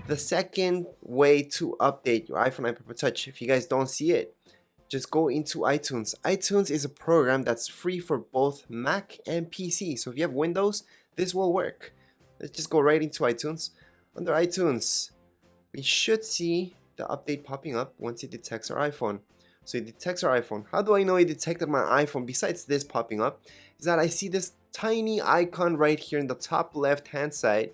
The second way to update your iPhone iPad Touch, if you guys don't see it, just go into iTunes. iTunes is a program that's free for both Mac and PC. So if you have Windows, this will work. Let's just go right into iTunes. Under iTunes, we should see the update popping up once it detects our iPhone. So it detects our iPhone. How do I know it detected my iPhone besides this popping up? Is that I see this tiny icon right here in the top left hand side.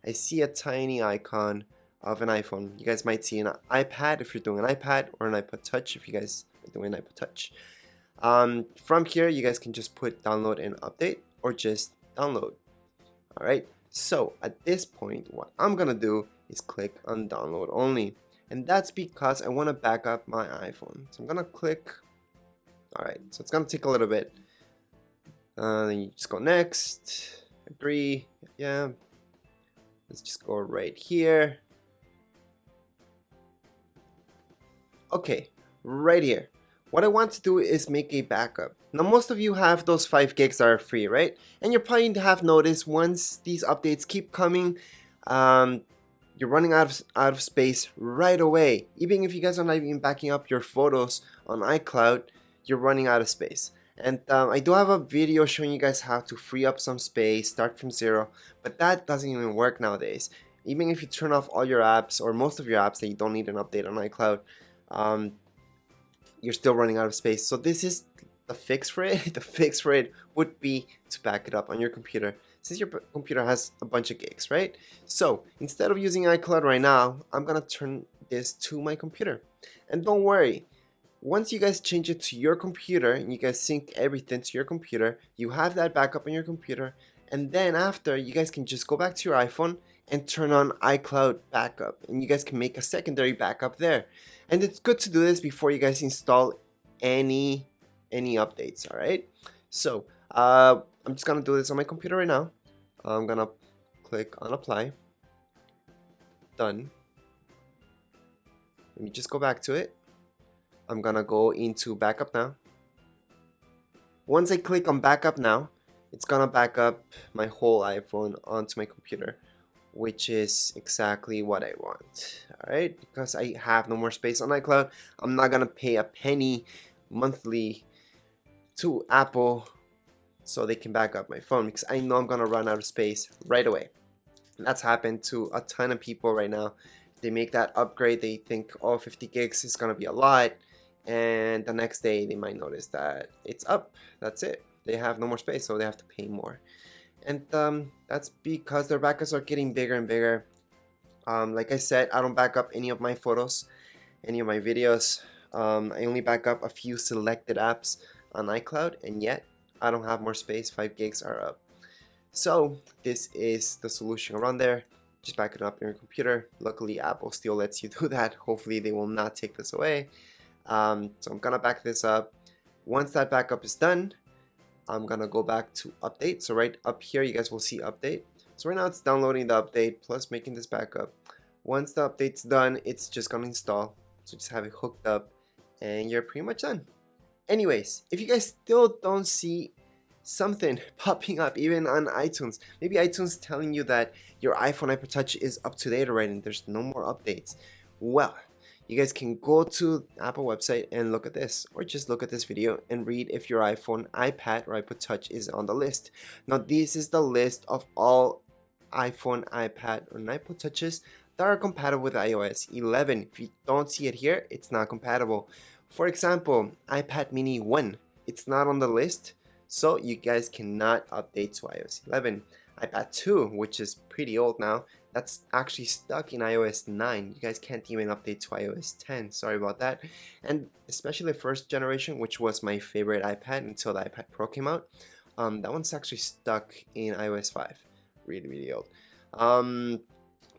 I see a tiny icon of an iPhone. You guys might see an iPad if you're doing an iPad, or an iPod Touch if you guys are doing an iPod Touch. From here, you guys can just put download and update, or just download. Alright, so at this point, what I'm gonna do is click on download only. And that's because I want to back up my iPhone. So I'm gonna click. Alright, so it's gonna take a little bit. Then you just go next, agree, yeah. Let's just go right here. Okay, right here. What I want to do is make a backup. Now most of you have those 5 gigs that are free, right? And you're probably have noticed once these updates keep coming, you're running out of space right away. Even if you guys are not even backing up your photos on iCloud, you're running out of space. And I do have a video showing you guys how to free up some space, start from zero, but that doesn't even work nowadays. Even if you turn off all your apps, or most of your apps that you don't need an update on iCloud, you're still running out of space. So this is the fix for it. The fix for it would be to back it up on your computer, since your computer has a bunch of gigs, right? So instead of using iCloud right now, I'm gonna turn this to my computer. And don't worry, once you guys change it to your computer and you guys sync everything to your computer, you have that backup on your computer, and then after, you guys can just go back to your iPhone and turn on iCloud backup, and you guys can make a secondary backup there. And it's good to do this before you guys install any updates. All right, so I'm just gonna do this on my computer right now. I'm gonna click on apply, done. Let me just go back to it. I'm gonna go into backup now. Once I click on backup now, it's gonna back up my whole iPhone onto my computer, which is exactly what I want. Alright, because I have no more space on iCloud, I'm not gonna pay a penny monthly to Apple so they can back up my phone, because I know I'm gonna run out of space right away. And that's happened to a ton of people right now. They make that upgrade, they think, oh, 50 gigs is gonna be a lot, and the next day they might notice that it's up. That's it, they have no more space, so they have to pay more. And that's because their backups are getting bigger and bigger. Like I said, I don't back up any of my photos, any of my videos. I only back up a few selected apps on iCloud, and yet I don't have more space. 5 gigs are up. So this is the solution around there. Just back it up in your computer. Luckily, Apple still lets you do that. Hopefully they will not take this away. So I'm gonna back this up. Once that backup is done, I'm gonna go back to update. So right up here, you guys will see update. So right now it's downloading the update plus making this backup. Once the update's done, it's just gonna install. So just have it hooked up and you're pretty much done. Anyways, if you guys still don't see something popping up even on iTunes, maybe iTunes telling you that your iPhone iPod Touch is up to date already and there's no more updates, well, you guys can go to Apple website and look at this, or just look at this video and read if your iPhone, iPad, or iPod Touch is on the list. Now this is the list of all iPhone, iPad, or iPod Touches that are compatible with iOS 11. If you don't see it here, it's not compatible. For example, iPad mini 1, it's not on the list, so you guys cannot update to iOS 11. iPad 2, which is pretty old now, that's actually stuck in iOS 9. You guys can't even update to iOS 10. Sorry about that. And especially the first generation, which was my favorite iPad until the iPad Pro came out, that one's actually stuck in iOS 5. Really old.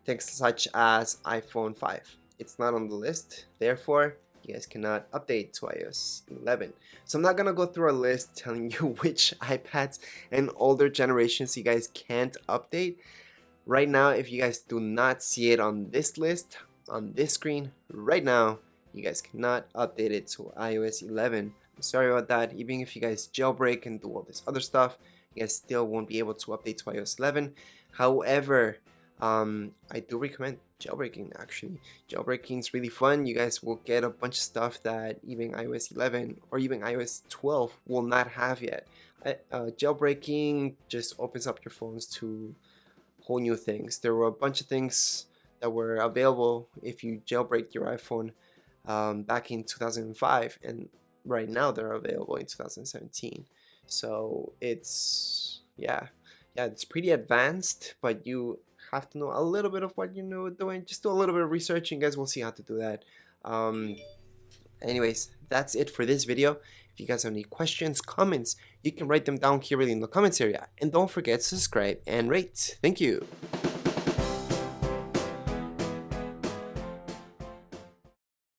Things such as iPhone 5. It's not on the list. Therefore, you guys cannot update to iOS 11. So I'm not gonna go through a list telling you which iPads and older generations you guys can't update. Right now, if you guys do not see it on this list, on this screen, right now, you guys cannot update it to iOS 11. I'm sorry about that. Even if you guys jailbreak and do all this other stuff, you guys still won't be able to update to iOS 11. However, I do recommend jailbreaking. Actually, jailbreaking is really fun. You guys will get a bunch of stuff that even iOS 11 or even iOS 12 will not have yet. Jailbreaking just opens up your phones to whole new things. There were a bunch of things that were available if you jailbreak your iPhone back in 2005, and right now they're available in 2017. So it's yeah, it's pretty advanced, but you have to know a little bit of what you know doing. Just do a little bit of research, and you guys will see how to do that. Anyways, that's it for this video. If you guys have any questions, comments, you can write them down here in the comments area. And don't forget to subscribe and rate. Thank you.